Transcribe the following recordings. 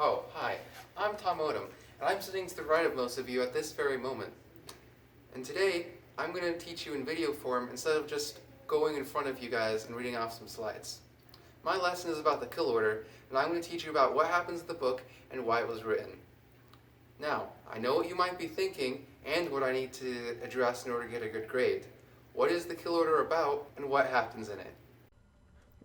Oh, hi. I'm Tom Odem, and I'm sitting to the right of most of you at this very moment. And today, I'm going to teach you in video form instead of just going in front of you guys and reading off some slides. My lesson is about the kill order, and I'm going to teach you about what happens in the book and why it was written. Now, I know what you might be thinking, and what I need to address in order to get a good grade. What is the kill order about, and what happens in it?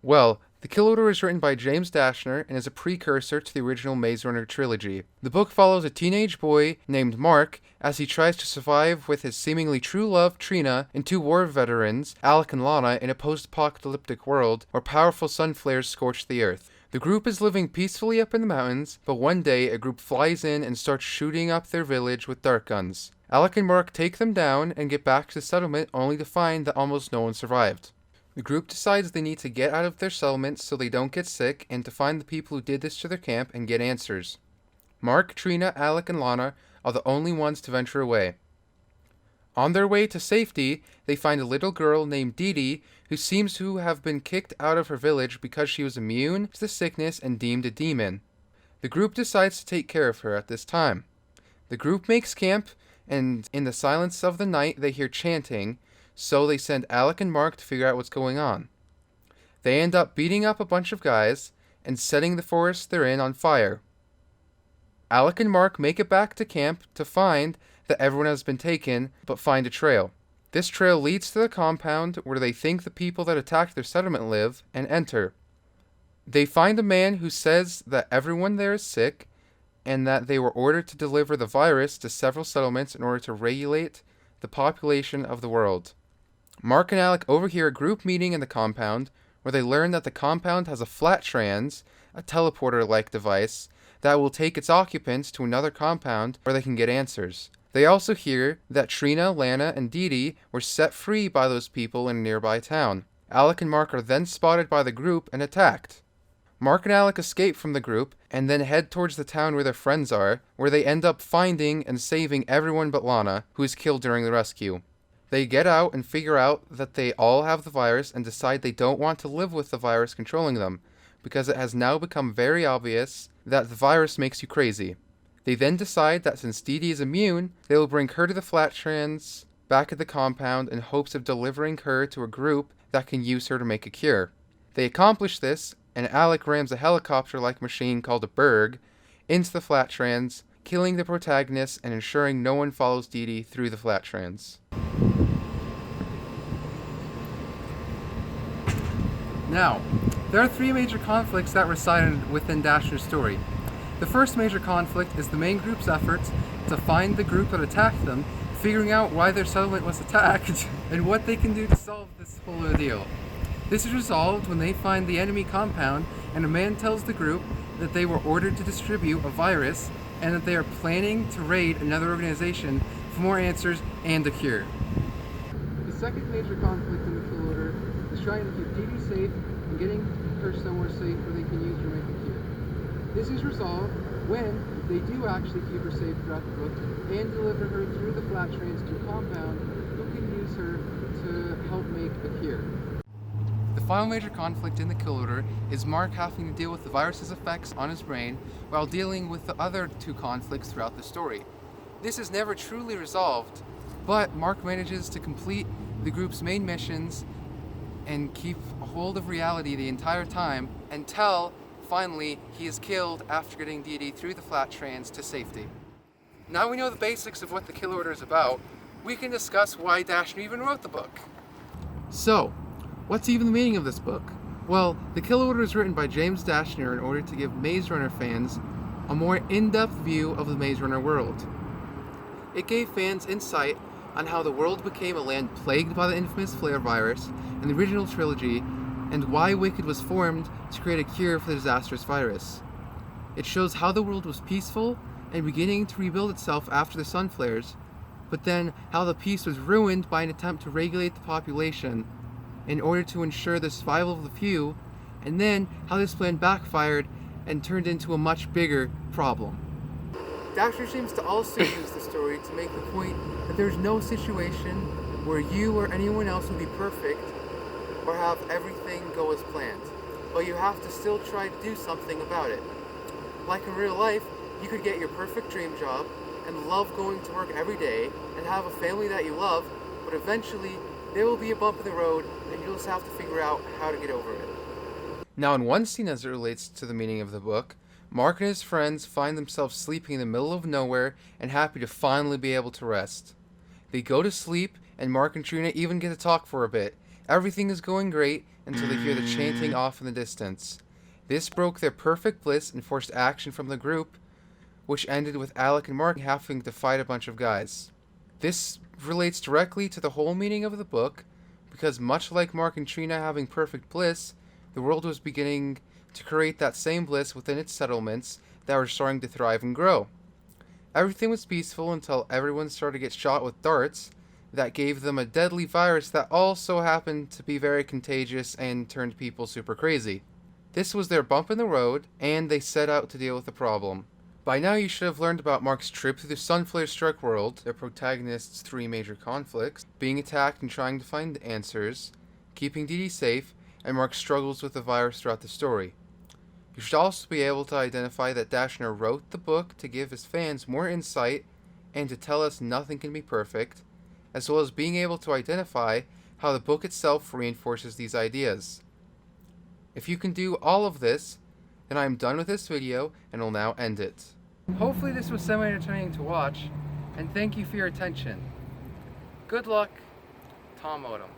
Well, the Kill Order is written by James Dashner and is a precursor to the original Maze Runner trilogy. The book follows a teenage boy named Mark as he tries to survive with his seemingly true love, Trina, and two war veterans, Alec and Lana, in a post-apocalyptic world where powerful sun flares scorch the earth. The group is living peacefully up in the mountains, but one day a group flies in and starts shooting up their village with dart guns. Alec and Mark take them down and get back to the settlement only to find that almost no one survived. The group decides they need to get out of their settlement so they don't get sick and to find the people who did this to their camp and get answers. Mark, Trina, Alec, and Lana are the only ones to venture away. On their way to safety, they find a little girl named Dee Dee who seems to have been kicked out of her village because she was immune to the sickness and deemed a demon. The group decides to take care of her at this time. The group makes camp, and in the silence of the night they hear chanting, so they send Alec and Mark to figure out what's going on. They end up beating up a bunch of guys and setting the forest they're in on fire. Alec and Mark make it back to camp to find that everyone has been taken, but find a trail. This trail leads to the compound where they think the people that attacked their settlement live and enter. They find a man who says that everyone there is sick and that they were ordered to deliver the virus to several settlements in order to regulate the population of the world. Mark and Alec overhear a group meeting in the compound where they learn that the compound has a flat trans, a teleporter-like device, that will take its occupants to another compound where they can get answers. They also hear that Trina, Lana, and Dee Dee were set free by those people in a nearby town. Alec and Mark are then spotted by the group and attacked. Mark and Alec escape from the group and then head towards the town where their friends are, where they end up finding and saving everyone but Lana, who is killed during the rescue. They get out and figure out that they all have the virus and decide they don't want to live with the virus controlling them, because it has now become very obvious that the virus makes you crazy. They then decide that since Dee Dee is immune, they will bring her to the flat trans back at the compound in hopes of delivering her to a group that can use her to make a cure. They accomplish this, and Alec rams a helicopter-like machine called a Berg into the flat trans, killing the protagonist and ensuring no one follows Dee Dee through the flat trans. Now, there are three major conflicts that reside within Dashner's story. The first major conflict is the main group's efforts to find the group that attacked them, figuring out why their settlement was attacked, and what they can do to solve this whole ordeal. This is resolved when they find the enemy compound, and a man tells the group that they were ordered to distribute a virus, and that they are planning to raid another organization for more answers and a cure. The second major conflict in the kill order is trying to keep Dee Dee safe and getting her somewhere safe where they can use her to make a cure. This is resolved when they do actually keep her safe throughout the book and deliver her through the flat trans to a compound who can use her to help make a cure. The final major conflict in the kill order is Mark having to deal with the virus's effects on his brain while dealing with the other two conflicts throughout the story. This is never truly resolved, but Mark manages to complete the group's main missions and keep a hold of reality the entire time until finally he is killed after getting Dee Dee through the flat trans to safety. Now we know the basics of what the kill order is about, we can discuss why Dashner even wrote the book. So, what's even the meaning of this book? Well, the kill order is written by James Dashner in order to give Maze Runner fans a more in-depth view of the Maze Runner world. It gave fans insight on how the world became a land plagued by the infamous flare virus in the original trilogy, and why Wicked was formed to create a cure for the disastrous virus. It shows how the world was peaceful and beginning to rebuild itself after the sun flares, but then how the peace was ruined by an attempt to regulate the population in order to ensure the survival of the few, and then how this plan backfired and turned into a much bigger problem. Dashner seems to also use the story to make the point that there's no situation where you or anyone else will be perfect or have everything go as planned, but you have to still try to do something about it. like in real life, you could get your perfect dream job and love going to work every day and have a family that you love, but eventually there will be a bump in the road and you'll just have to figure out how to get over it. Now, in one scene as it relates to the meaning of the book, Mark and his friends find themselves sleeping in the middle of nowhere and happy to finally be able to rest. They go to sleep, and Mark and Trina even get to talk for a bit. Everything is going great until they hear the chanting off in the distance. This broke their perfect bliss and forced action from the group, which ended with Alec and Mark having to fight a bunch of guys. This relates directly to the whole meaning of the book, because much like Mark and Trina having perfect bliss, the world was beginning to create that same bliss within its settlements that were starting to thrive and grow. Everything was peaceful until everyone started to get shot with darts that gave them a deadly virus that also happened to be very contagious and turned people super crazy. This was their bump in the road, and they set out to deal with the problem. By now you should have learned about Mark's trip through the Sunflare-struck world, their protagonist's three major conflicts, being attacked and trying to find answers, keeping Dee Dee safe, and Mark's struggles with the virus throughout the story. You should also be able to identify that Dashner wrote the book to give his fans more insight and to tell us nothing can be perfect, as well as being able to identify how the book itself reinforces these ideas. If you can do all of this, then I am done with this video and will now end it. Hopefully this was semi-entertaining to watch, and thank you for your attention. Good luck, Tom Odem.